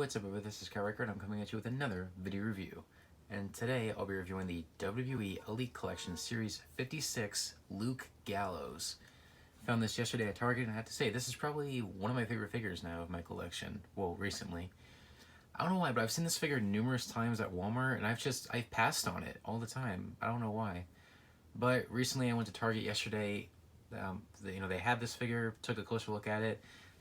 what's up everybody, this is Kyle Record. I'm coming at you with another video review. And today I'll be reviewing the WWE Elite Collection Series 56 Luke Gallows. Found this yesterday at Target and I have to say, this is probably one of my favorite figures now of my collection. Well, recently. I don't know why, but I've seen this figure numerous times at Walmart and I've passed on it all the time. I don't know why. But recently I went to Target yesterday. They had this figure, took a closer look at it.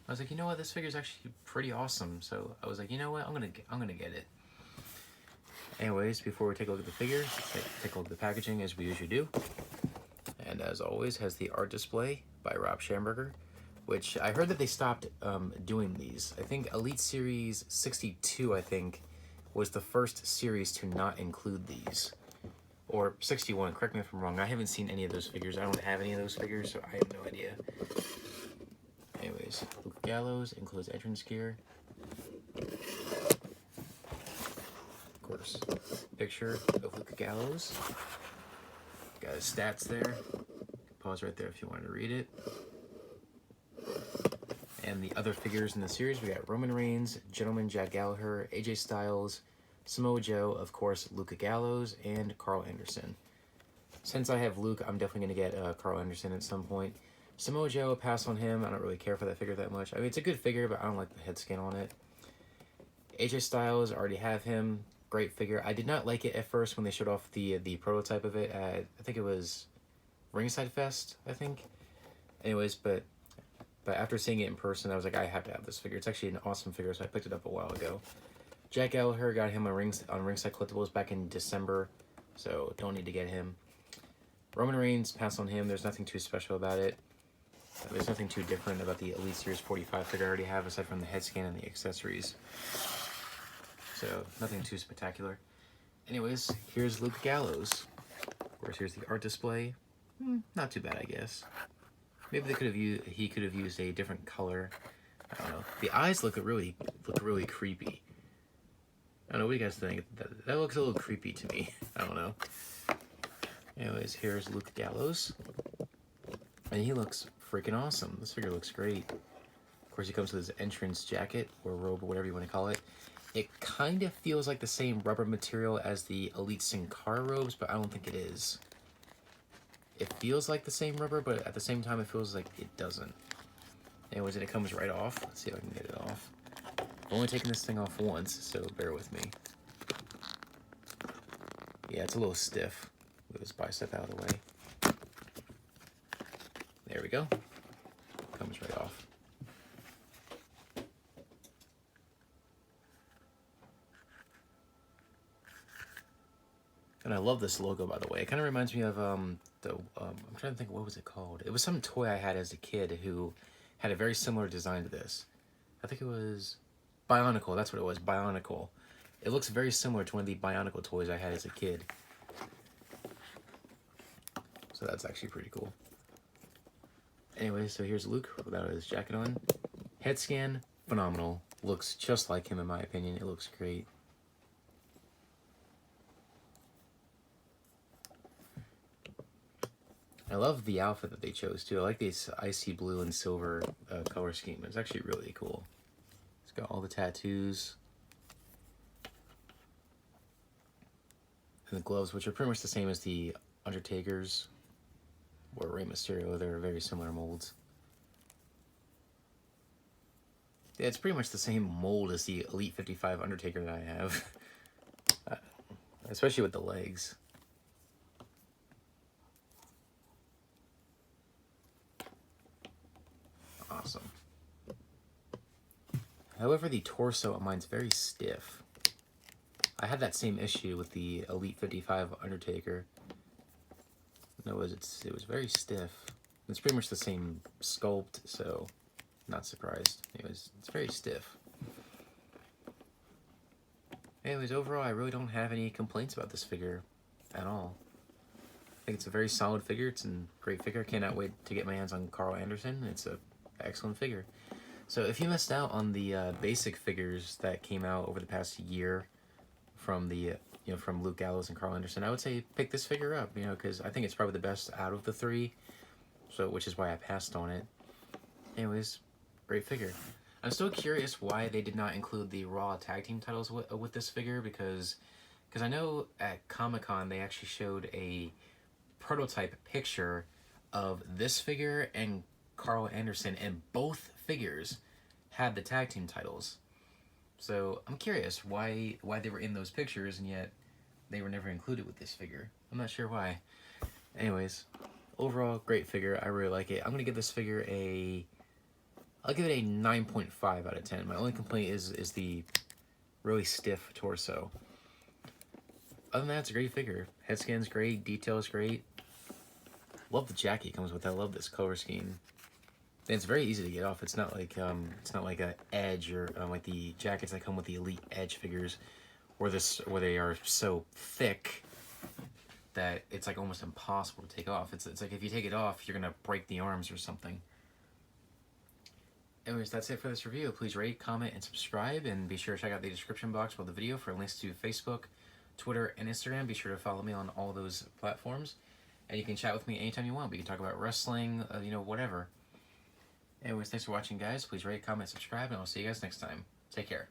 I was like, you know what, this figure is actually pretty awesome. So I was like, you know what, I'm gonna get it. Anyways, before we take a look at the figure, take a look at the packaging as we usually do. And as always, has the art display by Rob Schamberger, which I heard that they stopped doing these. I think Elite Series 62, I think, was the first series to not include these. Or 61, correct me if I'm wrong. I haven't seen any of those figures. I don't have any of those figures, so I have no idea. Anyways, Luke Gallows includes entrance gear. Of course, picture of Luke Gallows. Got his stats there. Pause right there if you wanted to read it. And the other figures in the series, we got Roman Reigns, Gentleman Jack Gallagher, AJ Styles, Samoa Joe, of course, Luke Gallows, and Carl Anderson. Since I have Luke, I'm definitely going to get Carl Anderson at some point. Samoa Joe, pass on him. I don't really care for that figure that much. I mean, it's a good figure, but I don't like the head scan on it. AJ Styles, already have him. Great figure. I did not like it at first when they showed off the prototype of it at, I think it was Ringside Fest, I think. Anyways, but after seeing it in person, I was like, I have to have this figure. It's actually an awesome figure, so I picked it up a while ago. Jack Gallagher, got him on Ringside Collectibles back in December, so don't need to get him. Roman Reigns, pass on him. There's nothing too special about it. There's nothing too different about the Elite Series 45 figure I already have, aside from the head scan and the accessories. So, nothing too spectacular. Anyways, here's Luke Gallows. Of course, here's the art display. Not too bad, I guess. Maybe he could have used a different color. I don't know. The eyes look really creepy. I don't know, what do you guys think? That looks a little creepy to me. I don't know. Anyways, here's Luke Gallows. And he looks freaking awesome. This figure looks great. Of course, he comes with his entrance jacket, or robe, or whatever you want to call it. It kind of feels like the same rubber material as the Elite Sin Cara robes, but I don't think it is. It feels like the same rubber, but at the same time, it feels like it doesn't. Anyways, and it comes right off. Let's see if I can get it off. I've only taken this thing off once, so bear with me. Yeah, it's a little stiff. Move his bicep out of the way. There we go. Comes right off. And I love this logo, by the way. It kind of reminds me of I'm trying to think, what was it called? It was some toy I had as a kid who had a very similar design to this. I think it was Bionicle. That's what it was, Bionicle. It looks very similar to one of the Bionicle toys I had as a kid. So that's actually pretty cool. Anyway, so here's Luke without his jacket on. Head scan, phenomenal. Looks just like him in my opinion. It looks great. I love the outfit that they chose too. I like this icy blue and silver color scheme. It's actually really cool. It's got all the tattoos. And the gloves, which are pretty much the same as the Undertaker's or Rey Mysterio. They're very similar molds. Yeah, it's pretty much the same mold as the Elite 55 Undertaker that I have. Especially with the legs. Awesome. However, the torso on mine's very stiff. I had that same issue with the Elite 55 Undertaker. It was very stiff. It's pretty much the same sculpt, so not surprised. Anyways, it's very stiff. Anyways, overall, I really don't have any complaints about this figure at all. I think it's a very solid figure. It's a great figure. Cannot wait to get my hands on Carl Anderson. It's an excellent figure. So if you missed out on the basic figures that came out over the past year from the from Luke Gallows and Carl Anderson, I would say pick this figure up, because I think it's probably the best out of the three, so which is why I passed on it. Anyways, great figure. I'm still curious why they did not include the Raw Tag Team titles with this figure, because I know at Comic-Con they actually showed a prototype picture of this figure and Carl Anderson, and both figures had the tag team titles. So I'm curious why they were in those pictures and yet they were never included with this figure. I'm not sure why. Anyways, overall great figure. I really like it. I'm gonna give this figure I'll give it a 9.5 out of 10. My only complaint is the really stiff torso. Other than that, it's a great figure. Head scan's great, detail's great. Love the jacket it comes with. I love this color scheme. And it's very easy to get off. It's not like a Edge or like the jackets that come with the Elite Edge figures, where they are so thick that it's like almost impossible to take off. It's like if you take it off, you're gonna break the arms or something. Anyways, that's it for this review. Please rate, comment, and subscribe, and be sure to check out the description box below the video for links to Facebook, Twitter, and Instagram. Be sure to follow me on all those platforms, and you can chat with me anytime you want. We can talk about wrestling, whatever. Anyways, thanks for watching, guys. Please rate, comment, subscribe, and I'll see you guys next time. Take care.